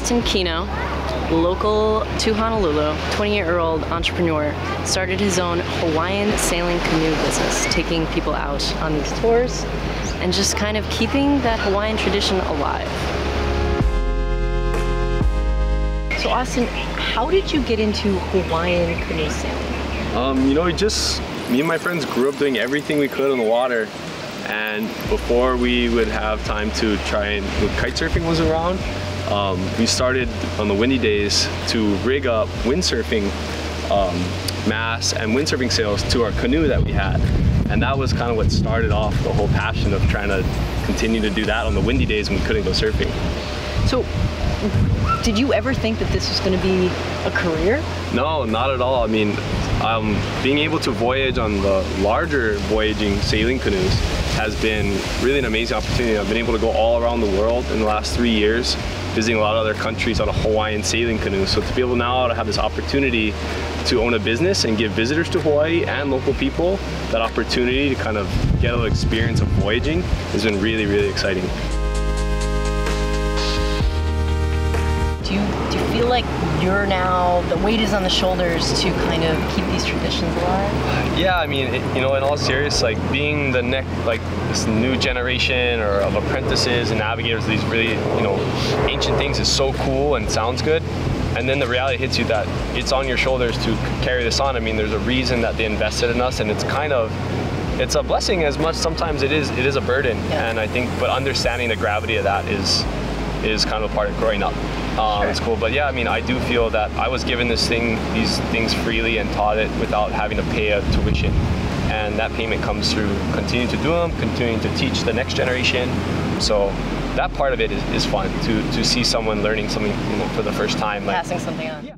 Austin Kino, local to Honolulu, 20-year-old entrepreneur, started his own Hawaiian sailing canoe business, taking people out on these tours and just kind of keeping that Hawaiian tradition alive. So Austin, how did you get into Hawaiian canoe sailing? You know, me and my friends grew up doing everything we could on the water, and before we would have time to try and, when kite surfing was around, we started on the windy days to rig up windsurfing masts and windsurfing sails to our canoe that we had. And that was kind of what started off the whole passion of trying to continue to do that on the windy days when we couldn't go surfing. So, did you ever think that this was going to be a career? No, not at all. I mean, being able to voyage on the larger voyaging sailing canoes has been really an amazing opportunity. I've been able to go all around the world in the last 3 years, visiting a lot of other countries on a Hawaiian sailing canoe. So to be able now to have this opportunity to own a business and give visitors to Hawaii and local people that opportunity to kind of get a little experience of voyaging has been really, really exciting. Do you feel like you're now, the weight is on the shoulders to kind of keep these traditions alive? Yeah, I mean, you know, in all seriousness, like being the this new generation or of apprentices and navigators of these really, you know, ancient things is so cool and sounds good. And then the reality hits you that it's on your shoulders to carry this on. I mean, there's a reason that they invested in us, and it's a blessing as much sometimes it is a burden. Yeah. And I think, but understanding the gravity of that is kind of a part of growing up. Sure. It's cool, but yeah, I mean, I do feel that I was given these things freely and taught it without having to pay a tuition. And that payment comes through continuing to do them, continuing to teach the next generation. So that part of it is fun, to see someone learning something, you know, for the first time. Passing something on. Yeah.